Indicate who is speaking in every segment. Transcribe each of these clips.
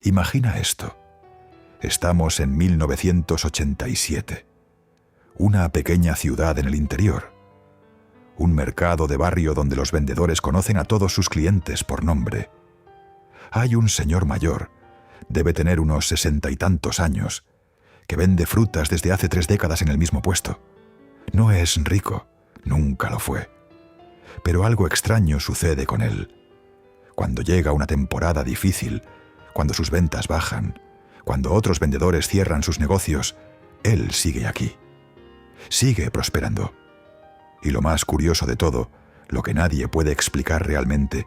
Speaker 1: Imagina esto. Estamos en 1987. Una pequeña ciudad en el interior. Un mercado de barrio donde los vendedores conocen a todos sus clientes por nombre. Hay un señor mayor, debe tener unos 60 y tantos años, que vende frutas desde hace 3 décadas en el mismo puesto. No es rico, nunca lo fue. Pero algo extraño sucede con él. Cuando llega una temporada difícil, cuando sus ventas bajan, cuando otros vendedores cierran sus negocios, él sigue aquí. Sigue prosperando. Y lo más curioso de todo, lo que nadie puede explicar realmente,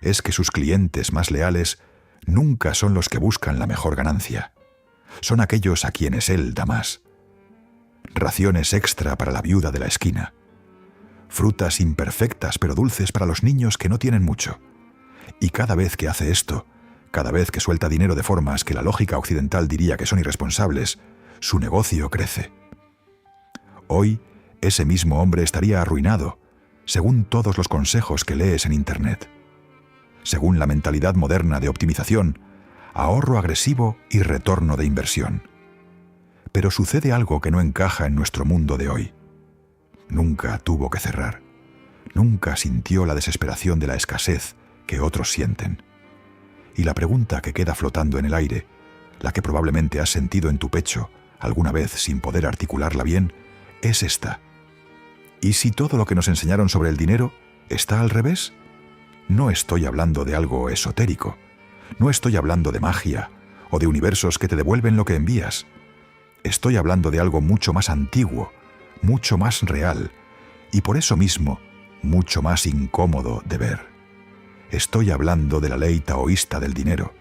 Speaker 1: es que sus clientes más leales nunca son los que buscan la mejor ganancia. Son aquellos a quienes él da más. Raciones extra para la viuda de la esquina. Frutas imperfectas pero dulces para los niños que no tienen mucho. Y cada vez que hace esto, cada vez que suelta dinero de formas que la lógica occidental diría que son irresponsables, su negocio crece. Hoy, ese mismo hombre estaría arruinado, según todos los consejos que lees en Internet. Según la mentalidad moderna de optimización, ahorro agresivo y retorno de inversión. Pero sucede algo que no encaja en nuestro mundo de hoy. Nunca tuvo que cerrar. Nunca sintió la desesperación de la escasez que otros sienten. Y la pregunta que queda flotando en el aire, la que probablemente has sentido en tu pecho alguna vez sin poder articularla bien, es esta. ¿Y si todo lo que nos enseñaron sobre el dinero está al revés? No estoy hablando de algo esotérico. No estoy hablando de magia o de universos que te devuelven lo que envías. Estoy hablando de algo mucho más antiguo, mucho más real y por eso mismo mucho más incómodo de ver. Estoy hablando de la ley taoísta del dinero.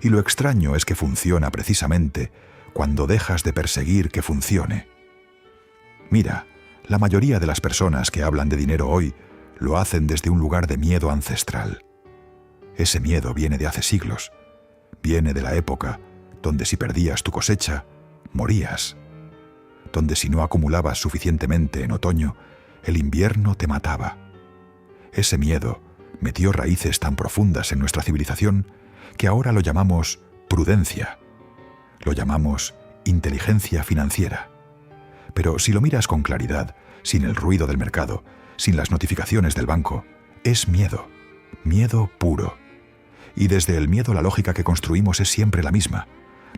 Speaker 1: Y lo extraño es que funciona precisamente cuando dejas de perseguir que funcione. Mira, la mayoría de las personas que hablan de dinero hoy lo hacen desde un lugar de miedo ancestral. Ese miedo viene de hace siglos. Viene de la época donde si perdías tu cosecha, morías. Donde si no acumulabas suficientemente en otoño, el invierno te mataba. Ese miedo metió raíces tan profundas en nuestra civilización que ahora lo llamamos prudencia. Lo llamamos inteligencia financiera. Pero si lo miras con claridad, sin el ruido del mercado, sin las notificaciones del banco, es miedo. Miedo puro. Y desde el miedo la lógica que construimos es siempre la misma.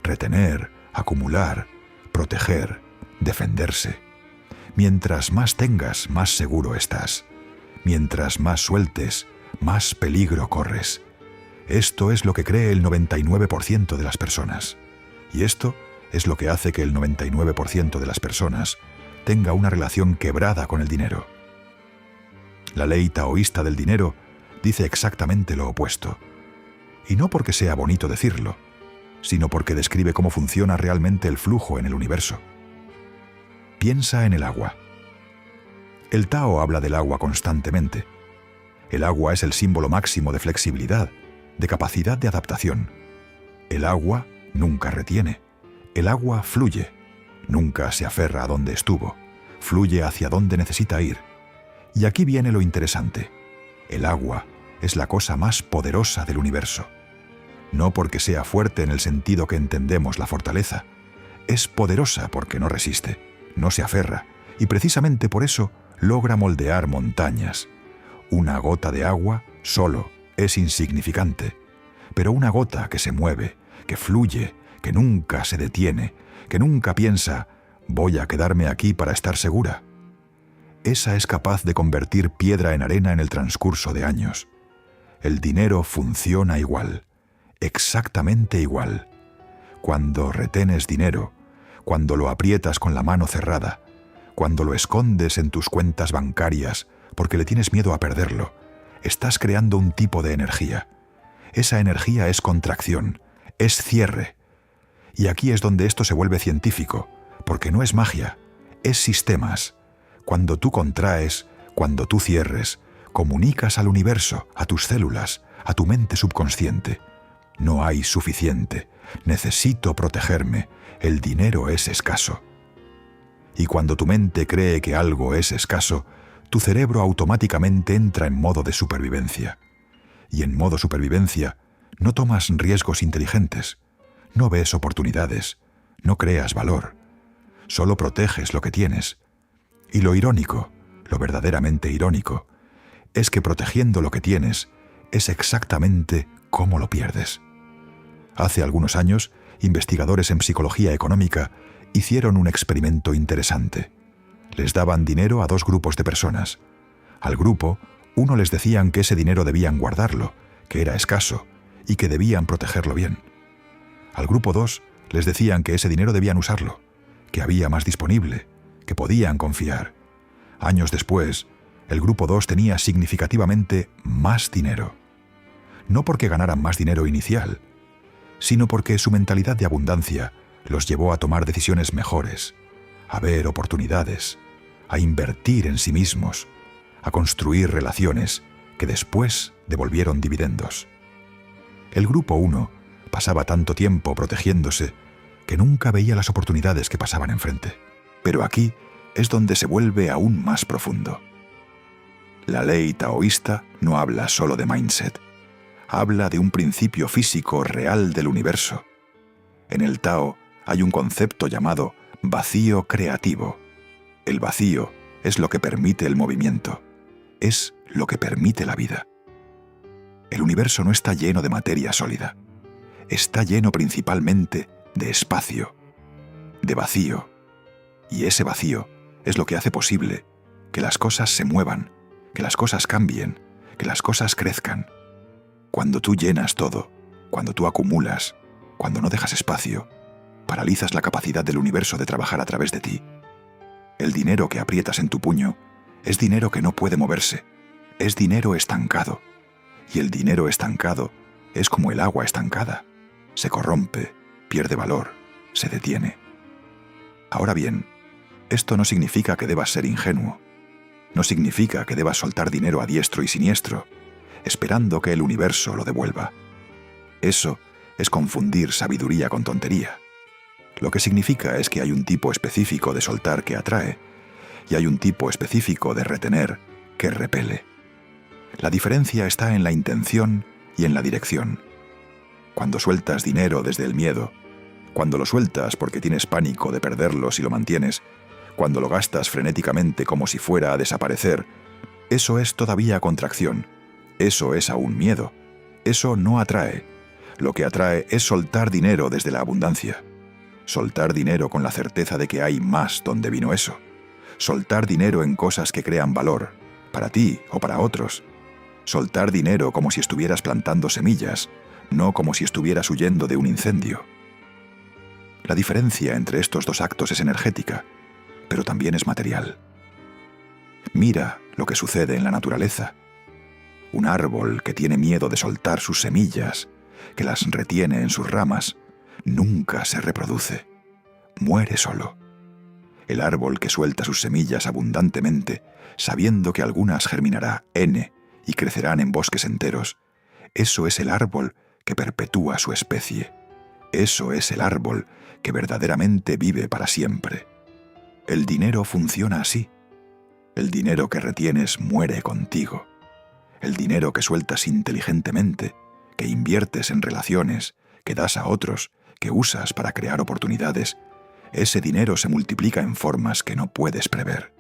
Speaker 1: Retener, acumular, proteger, defenderse. Mientras más tengas, más seguro estás. Mientras más sueltes, más peligro corres. Esto es lo que cree el 99% de las personas. Y esto es lo que hace que el 99% de las personas tenga una relación quebrada con el dinero. La ley taoísta del dinero dice exactamente lo opuesto. Y no porque sea bonito decirlo, sino porque describe cómo funciona realmente el flujo en el universo. Piensa en el agua. El Tao habla del agua constantemente. El agua es el símbolo máximo de flexibilidad, de capacidad de adaptación. El agua nunca retiene. El agua fluye. Nunca se aferra a donde estuvo. Fluye hacia donde necesita ir. Y aquí viene lo interesante. El agua es la cosa más poderosa del universo. No porque sea fuerte en el sentido que entendemos la fortaleza. Es poderosa porque no resiste, no se aferra, y precisamente por eso logra moldear montañas. Una gota de agua solo es insignificante, pero una gota que se mueve, que fluye, que nunca se detiene, que nunca piensa, voy a quedarme aquí para estar segura. Esa es capaz de convertir piedra en arena en el transcurso de años. El dinero funciona igual, exactamente igual. Cuando retenes dinero, cuando lo aprietas con la mano cerrada, cuando lo escondes en tus cuentas bancarias porque le tienes miedo a perderlo, estás creando un tipo de energía. Esa energía es contracción, es cierre. Y aquí es donde esto se vuelve científico, porque no es magia, es sistemas. Cuando tú contraes, cuando tú cierres, comunicas al universo, a tus células, a tu mente subconsciente. No hay suficiente, necesito protegerme, el dinero es escaso. Y cuando tu mente cree que algo es escaso, tu cerebro automáticamente entra en modo de supervivencia. Y en modo supervivencia, No tomas riesgos inteligentes, no ves oportunidades, no creas valor, solo proteges lo que tienes. Y lo irónico, lo verdaderamente irónico, es que protegiendo lo que tienes es exactamente cómo lo pierdes. Hace algunos años, investigadores en psicología económica hicieron un experimento interesante. Les daban dinero a dos grupos de personas. Al grupo, uno les decían que ese dinero debían guardarlo, que era escaso y que debían protegerlo bien. Al grupo 2 les decían que ese dinero debían usarlo, que había más disponible, que podían confiar. Años después, el grupo 2 tenía significativamente más dinero. No porque ganaran más dinero inicial, sino porque su mentalidad de abundancia los llevó a tomar decisiones mejores, a ver oportunidades, a invertir en sí mismos, a construir relaciones que después devolvieron dividendos. El grupo 1 pasaba tanto tiempo protegiéndose que nunca veía las oportunidades que pasaban enfrente. Pero aquí es donde se vuelve aún más profundo. La ley taoísta no habla solo de mindset, habla de un principio físico real del universo. En el Tao hay un concepto llamado vacío creativo. El vacío es lo que permite el movimiento, es lo que permite la vida. El universo no está lleno de materia sólida, está lleno principalmente de espacio, de vacío. Y ese vacío es lo que hace posible que las cosas se muevan, que las cosas cambien, que las cosas crezcan. Cuando tú llenas todo, cuando tú acumulas, cuando no dejas espacio, paralizas la capacidad del universo de trabajar a través de ti. El dinero que aprietas en tu puño es dinero que no puede moverse, es dinero estancado. Y el dinero estancado es como el agua estancada. Se corrompe, pierde valor, se detiene. Ahora bien, esto no significa que debas ser ingenuo. No significa que debas soltar dinero a diestro y siniestro, esperando que el universo lo devuelva. Eso es confundir sabiduría con tontería. Lo que significa es que hay un tipo específico de soltar que atrae, y hay un tipo específico de retener que repele. La diferencia está en la intención y en la dirección. Cuando sueltas dinero desde el miedo, cuando lo sueltas porque tienes pánico de perderlo si lo mantienes, cuando lo gastas frenéticamente como si fuera a desaparecer, eso es todavía contracción, eso es aún miedo, eso no atrae. Lo que atrae es soltar dinero desde la abundancia. Soltar dinero con la certeza de que hay más donde vino eso. Soltar dinero en cosas que crean valor, para ti o para otros. Soltar dinero como si estuvieras plantando semillas, no como si estuvieras huyendo de un incendio. La diferencia entre estos dos actos es energética, pero también es material. Mira lo que sucede en la naturaleza. Un árbol que tiene miedo de soltar sus semillas, que las retiene en sus ramas, nunca se reproduce. Muere solo. El árbol que suelta sus semillas abundantemente, sabiendo que algunas germinará N y crecerán en bosques enteros, eso es el árbol que perpetúa su especie. Eso es el árbol que verdaderamente vive para siempre. El dinero funciona así. El dinero que retienes muere contigo. El dinero que sueltas inteligentemente, que inviertes en relaciones, que das a otros, que usas para crear oportunidades, ese dinero se multiplica en formas que no puedes prever.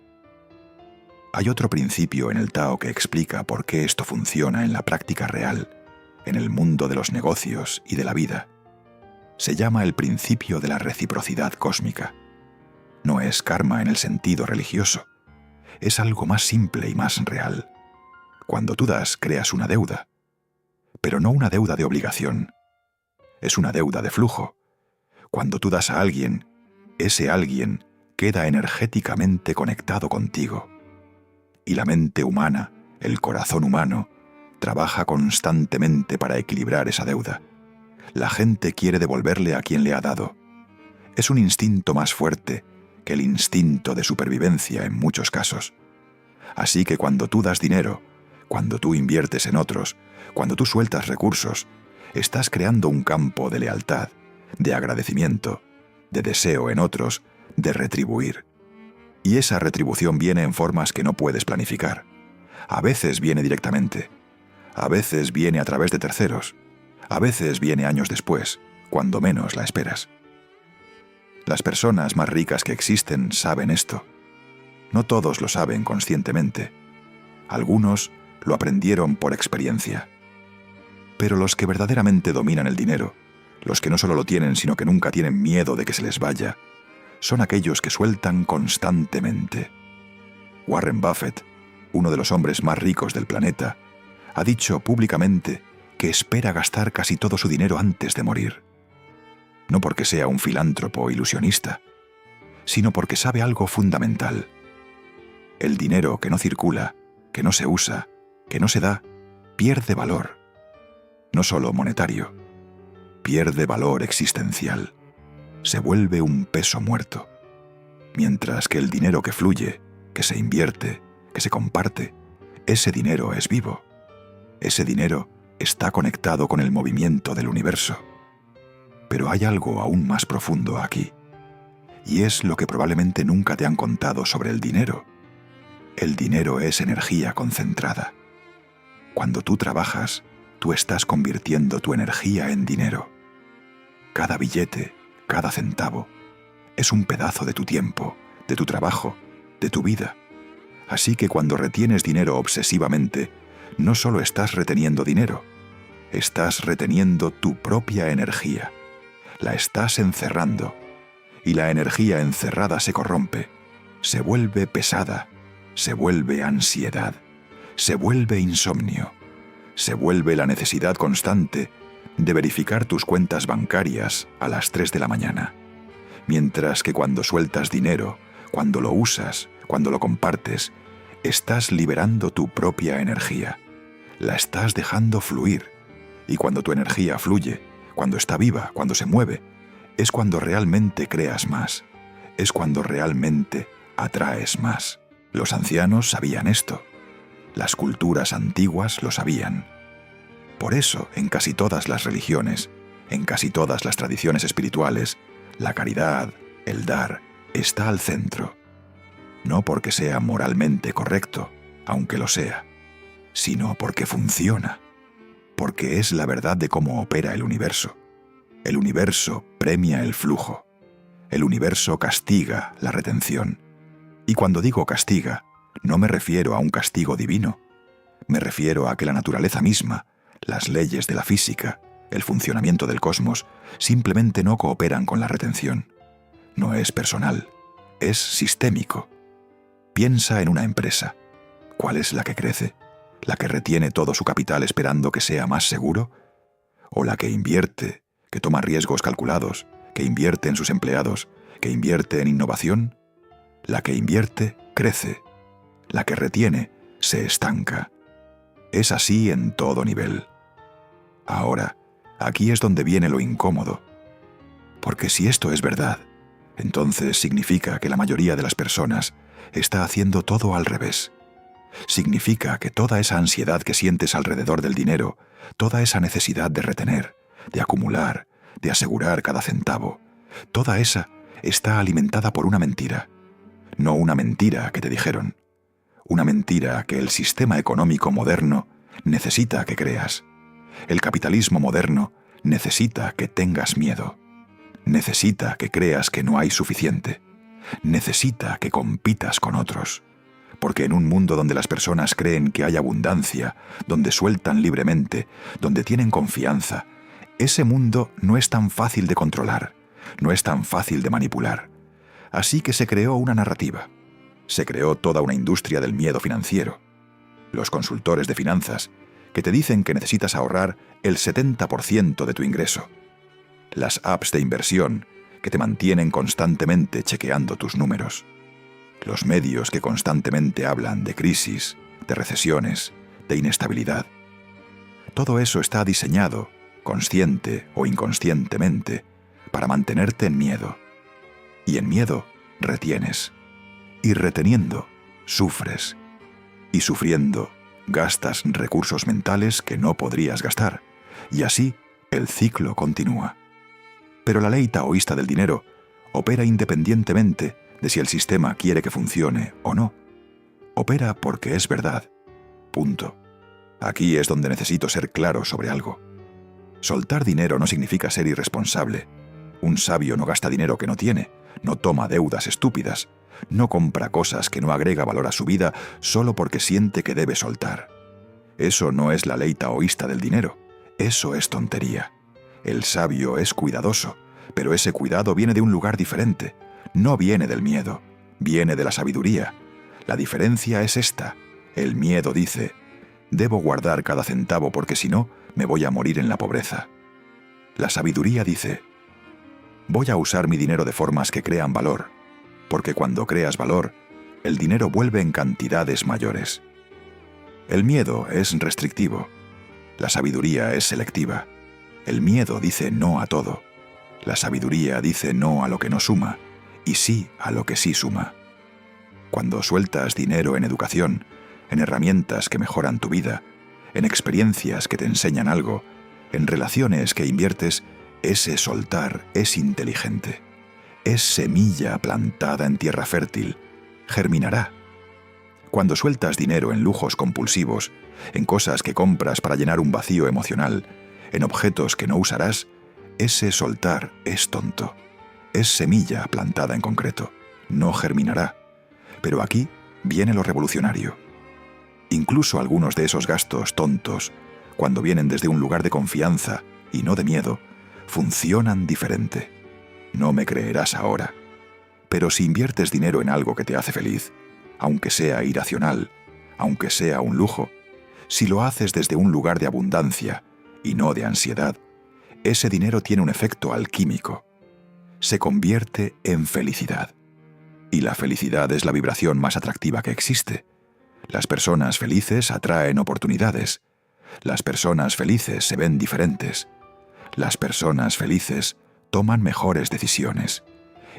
Speaker 1: Hay otro principio en el Tao que explica por qué esto funciona en la práctica real, en el mundo de los negocios y de la vida. Se llama el principio de la reciprocidad cósmica. No es karma en el sentido religioso. Es algo más simple y más real. Cuando tú das, creas una deuda. Pero no una deuda de obligación. Es una deuda de flujo. Cuando tú das a alguien, ese alguien queda energéticamente conectado contigo. Y la mente humana, el corazón humano, trabaja constantemente para equilibrar esa deuda. La gente quiere devolverle a quien le ha dado. Es un instinto más fuerte que el instinto de supervivencia en muchos casos. Así que cuando tú das dinero, cuando tú inviertes en otros, cuando tú sueltas recursos, estás creando un campo de lealtad, de agradecimiento, de deseo en otros, de retribuir. Y esa retribución viene en formas que no puedes planificar. A veces viene directamente, a veces viene a través de terceros, A veces viene años después, cuando menos la esperas. Las personas más ricas que existen saben esto. No todos lo saben conscientemente. Algunos lo aprendieron por experiencia. Pero los que verdaderamente dominan el dinero, los que no solo lo tienen, sino que nunca tienen miedo de que se les vaya, son aquellos que sueltan constantemente. Warren Buffett, uno de los hombres más ricos del planeta, ha dicho públicamente que espera gastar casi todo su dinero antes de morir. No porque sea un filántropo ilusionista, sino porque sabe algo fundamental. El dinero que no circula, que no se usa, que no se da, pierde valor. No solo monetario, pierde valor existencial. Se vuelve un peso muerto. Mientras que el dinero que fluye, que se invierte, que se comparte, ese dinero es vivo. Ese dinero está conectado con el movimiento del universo. Pero hay algo aún más profundo aquí, y es lo que probablemente nunca te han contado sobre el dinero. El dinero es energía concentrada. Cuando tú trabajas, tú estás convirtiendo tu energía en dinero. Cada billete, cada centavo, es un pedazo de tu tiempo, de tu trabajo, de tu vida. Así que cuando retienes dinero obsesivamente, no solo estás reteniendo dinero, estás reteniendo tu propia energía. La estás encerrando, y la energía encerrada se corrompe, se vuelve pesada, se vuelve ansiedad, se vuelve insomnio, se vuelve la necesidad constante de verificar tus cuentas bancarias a las 3 de la mañana. Mientras que cuando sueltas dinero, cuando lo usas, cuando lo compartes, estás liberando tu propia energía. La estás dejando fluir. Y cuando tu energía fluye, cuando está viva, cuando se mueve, es cuando realmente creas más. Es cuando realmente atraes más. Los ancianos sabían esto. Las culturas antiguas lo sabían. Por eso, en casi todas las religiones, en casi todas las tradiciones espirituales, la caridad, el dar, está al centro. No porque sea moralmente correcto, aunque lo sea, sino porque funciona, porque es la verdad de cómo opera el universo. El universo premia el flujo. El universo castiga la retención. Y cuando digo castiga, no me refiero a un castigo divino. Me refiero a que la naturaleza misma, las leyes de la física, el funcionamiento del cosmos, simplemente no cooperan con la retención. No es personal, es sistémico. Piensa en una empresa. ¿Cuál es la que crece? ¿La que retiene todo su capital esperando que sea más seguro? ¿O la que invierte, que toma riesgos calculados, que invierte en sus empleados, que invierte en innovación? La que invierte crece. La que retiene se estanca. Es así en todo nivel. Ahora, aquí es donde viene lo incómodo. Porque si esto es verdad, entonces significa que la mayoría de las personas está haciendo todo al revés. Significa que toda esa ansiedad que sientes alrededor del dinero, toda esa necesidad de retener, de acumular, de asegurar cada centavo, toda esa está alimentada por una mentira. No una mentira que te dijeron. Una mentira que el sistema económico moderno necesita que creas. El capitalismo moderno necesita que tengas miedo. Necesita que creas que no hay suficiente. Necesita que compitas con otros. Porque en un mundo donde las personas creen que hay abundancia, donde sueltan libremente, donde tienen confianza, ese mundo no es tan fácil de controlar, no es tan fácil de manipular. Así que se creó una narrativa. Se creó toda una industria del miedo financiero. Los consultores de finanzas que te dicen que necesitas ahorrar el 70% de tu ingreso. Las apps de inversión que te mantienen constantemente chequeando tus números. Los medios que constantemente hablan de crisis, de recesiones, de inestabilidad. Todo eso está diseñado, consciente o inconscientemente, para mantenerte en miedo. Y en miedo retienes. Y reteniendo, sufres. Y sufriendo, gastas recursos mentales que no podrías gastar. Y así, el ciclo continúa. Pero la ley taoísta del dinero opera independientemente de si el sistema quiere que funcione o no. Opera porque es verdad. Punto. Aquí es donde necesito ser claro sobre algo. Soltar dinero no significa ser irresponsable. Un sabio no gasta dinero que no tiene, no toma deudas estúpidas, no compra cosas que no agrega valor a su vida solo porque siente que debe soltar. Eso no es la ley taoísta del dinero, eso es tontería. El sabio es cuidadoso, pero ese cuidado viene de un lugar diferente, no viene del miedo, viene de la sabiduría. La diferencia es esta: el miedo dice, debo guardar cada centavo porque si no, me voy a morir en la pobreza. La sabiduría dice, voy a usar mi dinero de formas que crean valor, porque cuando creas valor, el dinero vuelve en cantidades mayores. El miedo es restrictivo, la sabiduría es selectiva. El miedo dice no a todo, la sabiduría dice no a lo que no suma y sí a lo que sí suma. Cuando sueltas dinero en educación, en herramientas que mejoran tu vida, en experiencias que te enseñan algo, en relaciones que inviertes, ese soltar es inteligente. Es semilla plantada en tierra fértil. Germinará. Cuando sueltas dinero en lujos compulsivos, en cosas que compras para llenar un vacío emocional, en objetos que no usarás, ese soltar es tonto. Es semilla plantada en concreto. No germinará. Pero aquí viene lo revolucionario. Incluso algunos de esos gastos tontos, cuando vienen desde un lugar de confianza y no de miedo, funcionan diferente. No me creerás ahora. Pero si inviertes dinero en algo que te hace feliz, aunque sea irracional, aunque sea un lujo, si lo haces desde un lugar de abundancia y no de ansiedad, ese dinero tiene un efecto alquímico. Se convierte en felicidad. Y la felicidad es la vibración más atractiva que existe. Las personas felices atraen oportunidades. Las personas felices se ven diferentes. Las personas felices toman mejores decisiones.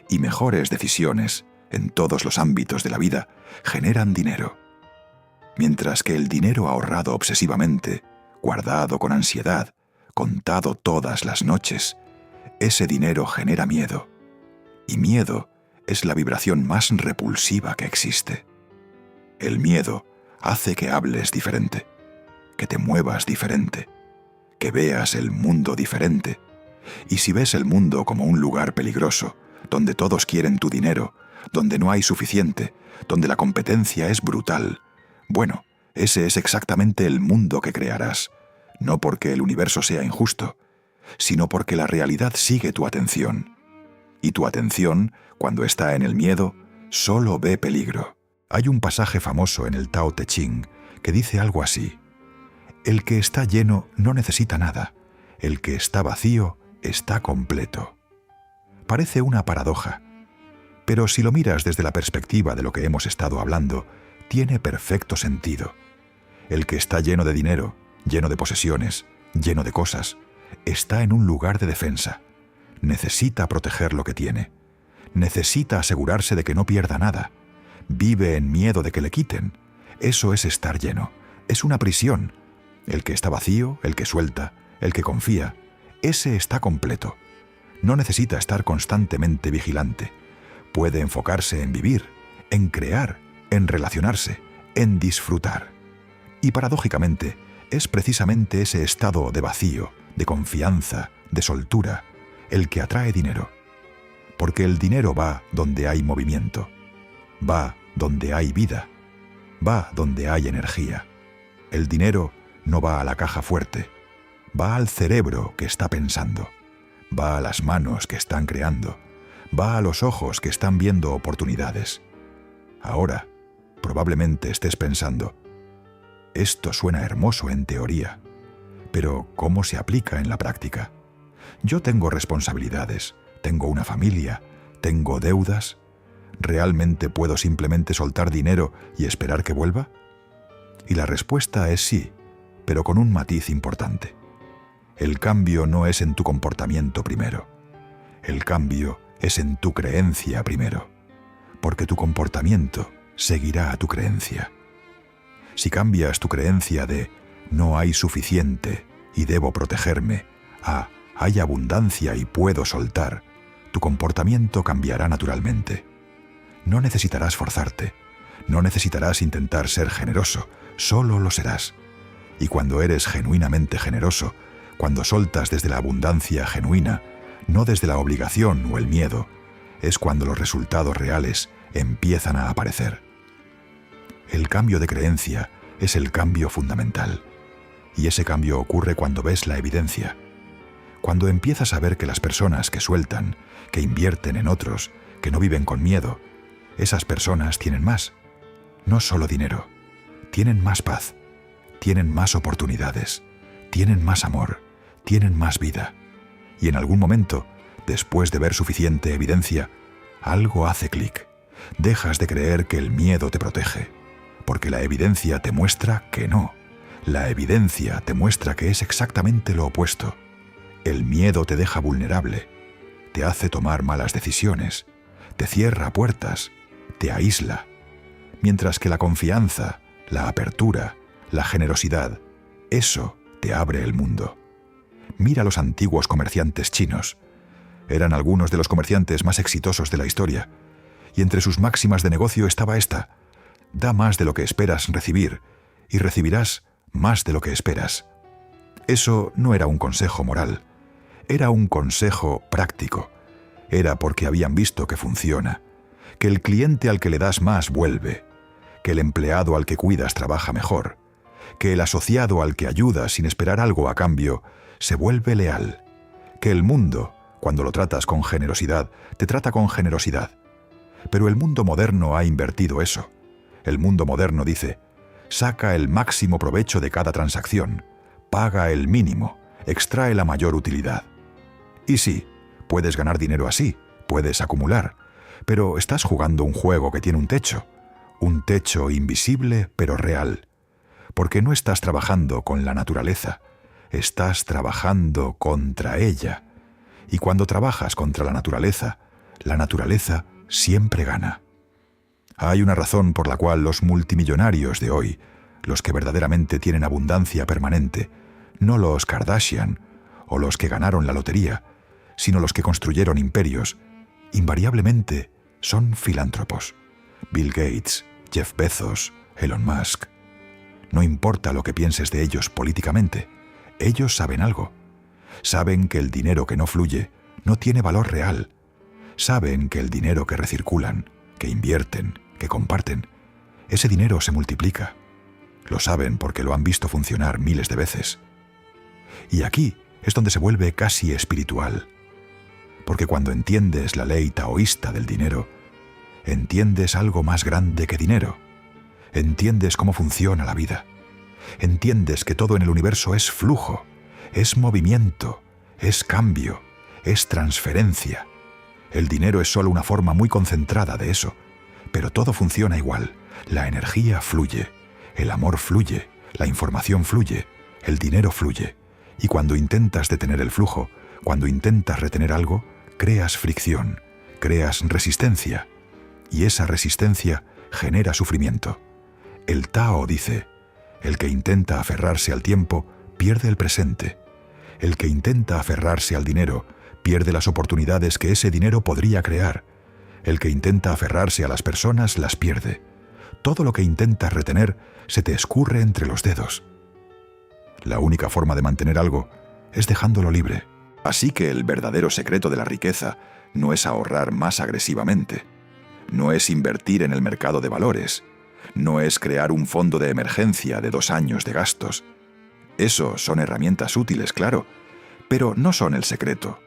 Speaker 1: Y mejores decisiones, en todos los ámbitos de la vida, generan dinero. Mientras que el dinero ahorrado obsesivamente, guardado con ansiedad, contado todas las noches, ese dinero genera miedo. Y miedo es la vibración más repulsiva que existe. El miedo hace que hables diferente, que te muevas diferente, que veas el mundo diferente. Y si ves el mundo como un lugar peligroso, donde todos quieren tu dinero, donde no hay suficiente, donde la competencia es brutal, bueno, ese es exactamente el mundo que crearás, no porque el universo sea injusto, sino porque la realidad sigue tu atención. Y tu atención, cuando está en el miedo, solo ve peligro. Hay un pasaje famoso en el Tao Te Ching que dice algo así: el que está lleno no necesita nada, el que está vacío está completo. Parece una paradoja, pero si lo miras desde la perspectiva de lo que hemos estado hablando, tiene perfecto sentido. El que está lleno de dinero, lleno de posesiones, lleno de cosas, está en un lugar de defensa. Necesita proteger lo que tiene. Necesita asegurarse de que no pierda nada. Vive en miedo de que le quiten. Eso es estar lleno. Es una prisión. El que está vacío, el que suelta, el que confía, ese está completo. No necesita estar constantemente vigilante. Puede enfocarse en vivir, en crear, en relacionarse, en disfrutar. Y paradójicamente, es precisamente ese estado de vacío, de confianza, de soltura, el que atrae dinero. Porque el dinero va donde hay movimiento, va donde hay vida, va donde hay energía. El dinero no va a la caja fuerte, va al cerebro que está pensando, va a las manos que están creando, va a los ojos que están viendo oportunidades. Ahora, probablemente estés pensando, esto suena hermoso en teoría, pero ¿cómo se aplica en la práctica? Yo tengo responsabilidades, tengo una familia, tengo deudas. ¿Realmente puedo simplemente soltar dinero y esperar que vuelva? Y la respuesta es sí, pero con un matiz importante. El cambio no es en tu comportamiento primero. El cambio es en tu creencia primero, porque tu comportamiento seguirá a tu creencia. Si cambias tu creencia de no hay suficiente y debo protegerme a hay abundancia y puedo soltar, tu comportamiento cambiará naturalmente. No necesitarás forzarte, no necesitarás intentar ser generoso, solo lo serás. Y cuando eres genuinamente generoso, Cuando soltas desde la abundancia genuina, no desde la obligación o el miedo, es cuando los resultados reales empiezan a aparecer. El cambio de creencia es el cambio fundamental. Y ese cambio ocurre cuando ves la evidencia. Cuando empiezas a ver que las personas que sueltan, que invierten en otros, que no viven con miedo, esas personas tienen más. No solo dinero, tienen más paz, tienen más oportunidades, tienen más amor, tienen más vida. Y en algún momento, después de ver suficiente evidencia, algo hace clic. Dejas de creer que el miedo te protege, porque la evidencia te muestra que no. La evidencia te muestra que es exactamente lo opuesto. El miedo te deja vulnerable, te hace tomar malas decisiones, te cierra puertas, te aísla, mientras que la confianza, la apertura, la generosidad, eso te abre el mundo. Mira a los antiguos comerciantes chinos. Eran algunos de los comerciantes más exitosos de la historia, y entre sus máximas de negocio estaba esta: da más de lo que esperas recibir, y recibirás más de lo que esperas. Eso no era un consejo moral, era un consejo práctico. Era porque habían visto que funciona, que el cliente al que le das más vuelve, que el empleado al que cuidas trabaja mejor, que el asociado al que ayudas sin esperar algo a cambio se vuelve leal, que el mundo, cuando lo tratas con generosidad, te trata con generosidad. Pero el mundo moderno ha invertido eso. El mundo moderno dice: saca el máximo provecho de cada transacción, paga el mínimo, extrae la mayor utilidad. Y sí, puedes ganar dinero así, puedes acumular, pero estás jugando un juego que tiene un techo invisible pero real, porque no estás trabajando con la naturaleza, estás trabajando contra ella. Y cuando trabajas contra la naturaleza siempre gana. Hay una razón por la cual los multimillonarios de hoy, los que verdaderamente tienen abundancia permanente, no los Kardashian o los que ganaron la lotería, sino los que construyeron imperios, invariablemente son filántropos. Bill Gates, Jeff Bezos, Elon Musk. No importa lo que pienses de ellos políticamente, ellos saben algo. Saben que el dinero que no fluye no tiene valor real. Saben que el dinero que recirculan, que invierten, que comparten, ese dinero se multiplica. Lo saben porque lo han visto funcionar miles de veces. Y aquí es donde se vuelve casi espiritual. Porque cuando entiendes la ley taoísta del dinero, entiendes algo más grande que dinero. Entiendes cómo funciona la vida. Entiendes que todo en el universo es flujo, es movimiento, es cambio, es transferencia. El dinero es solo una forma muy concentrada de eso, pero todo funciona igual. La energía fluye, el amor fluye, la información fluye, el dinero fluye. Y cuando intentas detener el flujo, cuando intentas retener algo, creas fricción, creas resistencia. Y esa resistencia genera sufrimiento. El Tao dice: el que intenta aferrarse al tiempo pierde el presente. El que intenta aferrarse al dinero pierde las oportunidades que ese dinero podría crear. El que intenta aferrarse a las personas las pierde. Todo lo que intentas retener se te escurre entre los dedos. La única forma de mantener algo es dejándolo libre. Así que el verdadero secreto de la riqueza no es ahorrar más agresivamente, no es invertir en el mercado de valores, no es crear un fondo de emergencia de 2 años de gastos. Eso son herramientas útiles, claro, pero no son el secreto.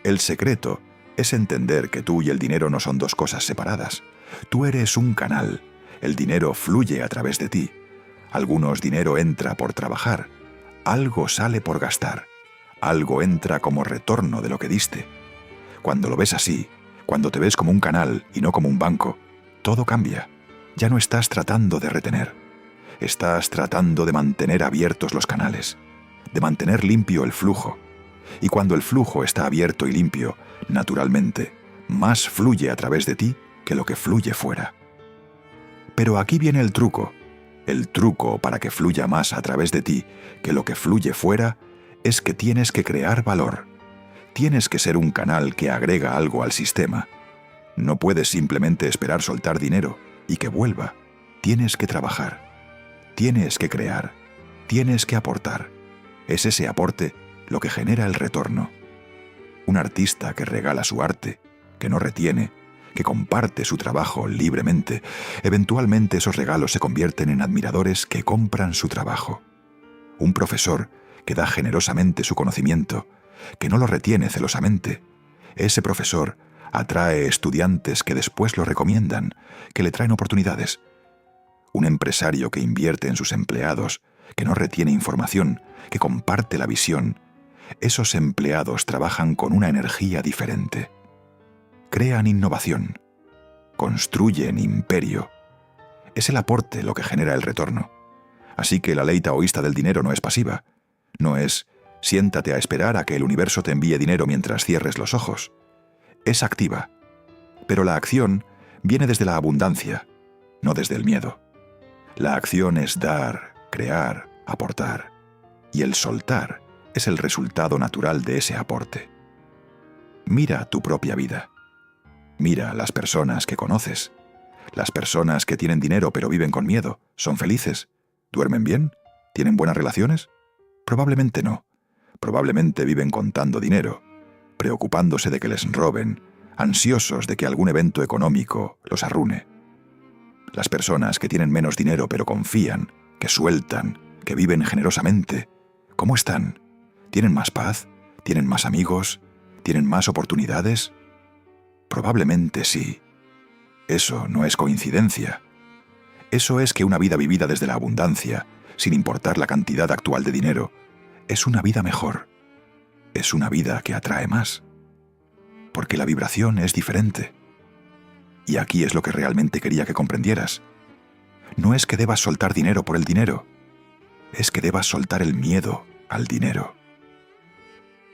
Speaker 1: El secreto es entender que tú y el dinero no son dos cosas separadas. Tú eres un canal. El dinero fluye a través de ti. Algunos dinero entra por trabajar. Algo sale por gastar. Algo entra como retorno de lo que diste. Cuando lo ves así, cuando te ves como un canal y no como un banco, todo cambia. Ya no estás tratando de retener. Estás tratando de mantener abiertos los canales, de mantener limpio el flujo. Y cuando el flujo está abierto y limpio, naturalmente, más fluye a través de ti que lo que fluye fuera. Pero aquí viene el truco. El truco para que fluya más a través de ti que lo que fluye fuera es que tienes que crear valor. Tienes que ser un canal que agrega algo al sistema. No puedes simplemente esperar soltar dinero y que vuelva. Tienes que trabajar. Tienes que crear. Tienes que aportar. Es ese aporte lo que genera el retorno. Un artista que regala su arte, que no retiene, que comparte su trabajo libremente, eventualmente esos regalos se convierten en admiradores que compran su trabajo. Un profesor que da generosamente su conocimiento, que no lo retiene celosamente, ese profesor atrae estudiantes que después lo recomiendan, que le traen oportunidades. Un empresario que invierte en sus empleados, que no retiene información, que comparte la visión, esos empleados trabajan con una energía diferente. Crean innovación, construyen imperio. Es el aporte lo que genera el retorno. Así que la ley taoísta del dinero no es pasiva. No es siéntate a esperar a que el universo te envíe dinero mientras cierres los ojos. Es activa. Pero la acción viene desde la abundancia, no desde el miedo. La acción es dar, crear, aportar. Y el soltar es el resultado natural de ese aporte. Mira tu propia vida. Mira las personas que conoces. Las personas que tienen dinero pero viven con miedo, ¿son felices? ¿Duermen bien? ¿Tienen buenas relaciones? Probablemente no. Probablemente viven contando dinero, preocupándose de que les roben, ansiosos de que algún evento económico los arruine. Las personas que tienen menos dinero pero confían, que sueltan, que viven generosamente, ¿cómo están? ¿Tienen más paz? ¿Tienen más amigos? ¿Tienen más oportunidades? Probablemente sí. Eso no es coincidencia. Eso es que una vida vivida desde la abundancia, sin importar la cantidad actual de dinero, es una vida mejor. Es una vida que atrae más. Porque la vibración es diferente. Y aquí es lo que realmente quería que comprendieras. No es que debas soltar dinero por el dinero, es que debas soltar el miedo al dinero.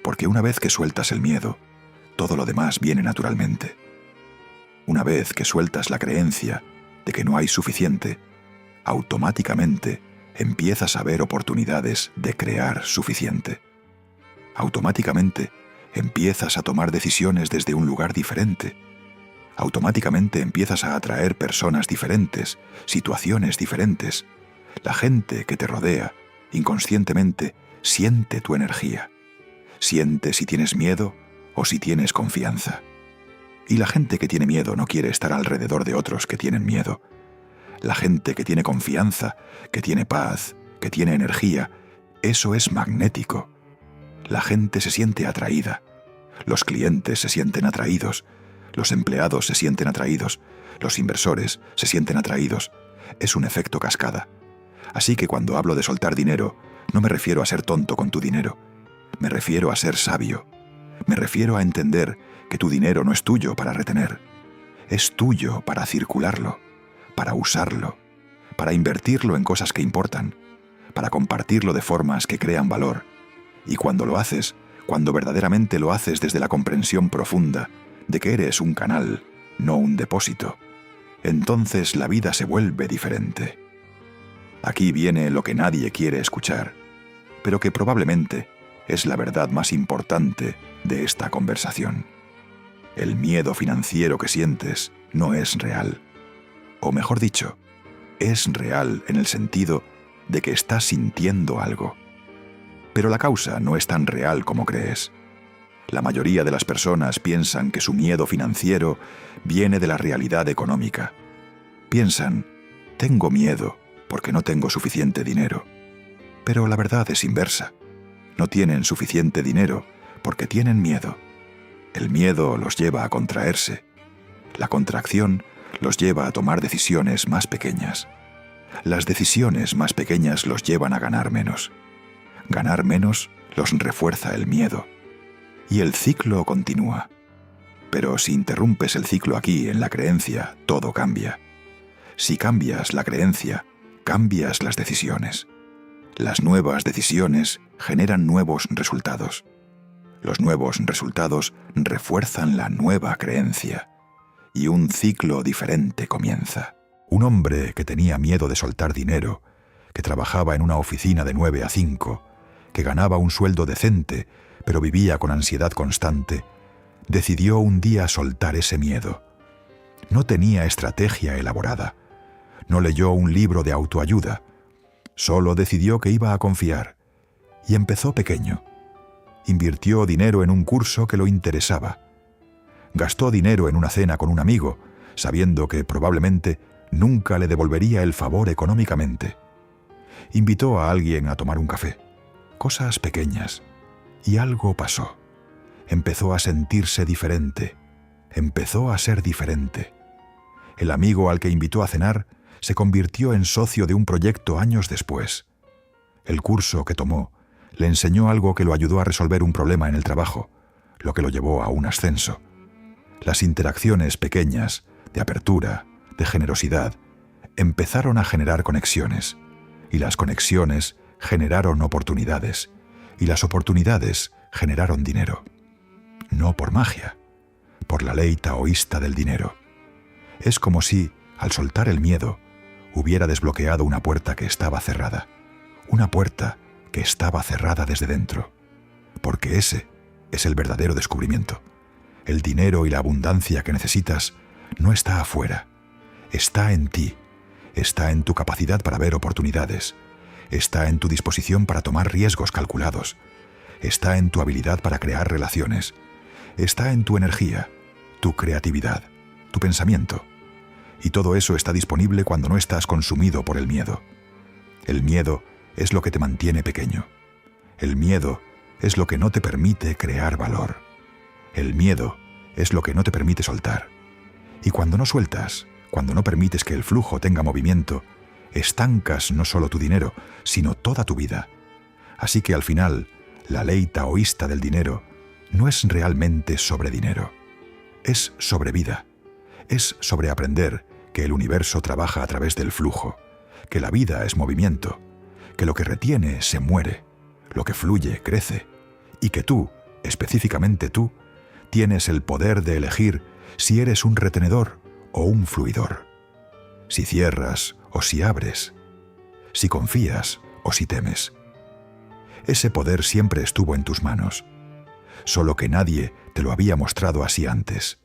Speaker 1: Porque una vez que sueltas el miedo, todo lo demás viene naturalmente. Una vez que sueltas la creencia de que no hay suficiente, automáticamente empiezas a ver oportunidades de crear suficiente. Automáticamente empiezas a tomar decisiones desde un lugar diferente. Automáticamente empiezas a atraer personas diferentes, situaciones diferentes. La gente que te rodea, inconscientemente, siente tu energía. Siente si tienes miedo o si tienes confianza. Y la gente que tiene miedo no quiere estar alrededor de otros que tienen miedo. La gente que tiene confianza, que tiene paz, que tiene energía, eso es magnético. La gente se siente atraída. Los clientes se sienten atraídos. Los empleados se sienten atraídos. Los inversores se sienten atraídos. Es un efecto cascada. Así que cuando hablo de soltar dinero, no me refiero a ser tonto con tu dinero. Me refiero a ser sabio. Me refiero a entender que tu dinero no es tuyo para retener. Es tuyo para circularlo, para usarlo, para invertirlo en cosas que importan, para compartirlo de formas que crean valor. Y cuando lo haces, cuando verdaderamente lo haces desde la comprensión profunda de que eres un canal, no un depósito, entonces la vida se vuelve diferente. Aquí viene lo que nadie quiere escuchar, pero que probablemente es la verdad más importante de esta conversación. El miedo financiero que sientes no es real. O mejor dicho, es real en el sentido de que estás sintiendo algo. Pero la causa no es tan real como crees. La mayoría de las personas piensan que su miedo financiero viene de la realidad económica. Piensan, tengo miedo porque no tengo suficiente dinero. Pero la verdad es inversa. No tienen suficiente dinero porque tienen miedo. El miedo los lleva a contraerse. La contracción los lleva a tomar decisiones más pequeñas. Las decisiones más pequeñas los llevan a ganar menos. Ganar menos los refuerza el miedo. Y el ciclo continúa. Pero si interrumpes el ciclo aquí en la creencia, todo cambia. Si cambias la creencia, cambias las decisiones. Las nuevas decisiones generan nuevos resultados. Los nuevos resultados refuerzan la nueva creencia. Y un ciclo diferente comienza. Un hombre que tenía miedo de soltar dinero, que trabajaba en una oficina de 9 a 5, que ganaba un sueldo decente, pero vivía con ansiedad constante, decidió un día soltar ese miedo. No tenía estrategia elaborada. No leyó un libro de autoayuda. Solo decidió que iba a confiar. Y empezó pequeño. Invirtió dinero en un curso que lo interesaba. Gastó dinero en una cena con un amigo, sabiendo que probablemente nunca le devolvería el favor económicamente. Invitó a alguien a tomar un café. Cosas pequeñas. Y algo pasó. Empezó a sentirse diferente. Empezó a ser diferente. El amigo al que invitó a cenar se convirtió en socio de un proyecto años después. El curso que tomó le enseñó algo que lo ayudó a resolver un problema en el trabajo, lo que lo llevó a un ascenso. Las interacciones pequeñas, de apertura, de generosidad, empezaron a generar conexiones, y las conexiones generaron oportunidades, y las oportunidades generaron dinero. No por magia, por la ley taoísta del dinero. Es como si, al soltar el miedo, hubiera desbloqueado una puerta que estaba cerrada. Una puerta que estaba cerrada desde dentro. Porque ese es el verdadero descubrimiento. El dinero y la abundancia que necesitas no está afuera. Está en ti. Está en tu capacidad para ver oportunidades. Está en tu disposición para tomar riesgos calculados. Está en tu habilidad para crear relaciones. Está en tu energía, tu creatividad, tu pensamiento. Y todo eso está disponible cuando no estás consumido por el miedo. El miedo es lo que te mantiene pequeño. El miedo es lo que no te permite crear valor. El miedo es lo que no te permite soltar. Y cuando no sueltas, cuando no permites que el flujo tenga movimiento, estancas no solo tu dinero, sino toda tu vida. Así que al final, la ley taoísta del dinero no es realmente sobre dinero. Es sobre vida. Es sobre aprender que el universo trabaja a través del flujo, que la vida es movimiento, que lo que retiene se muere, lo que fluye crece, y que tú, específicamente tú, tienes el poder de elegir si eres un retenedor o un fluidor, si cierras o si abres, si confías o si temes. Ese poder siempre estuvo en tus manos, solo que nadie te lo había mostrado así antes.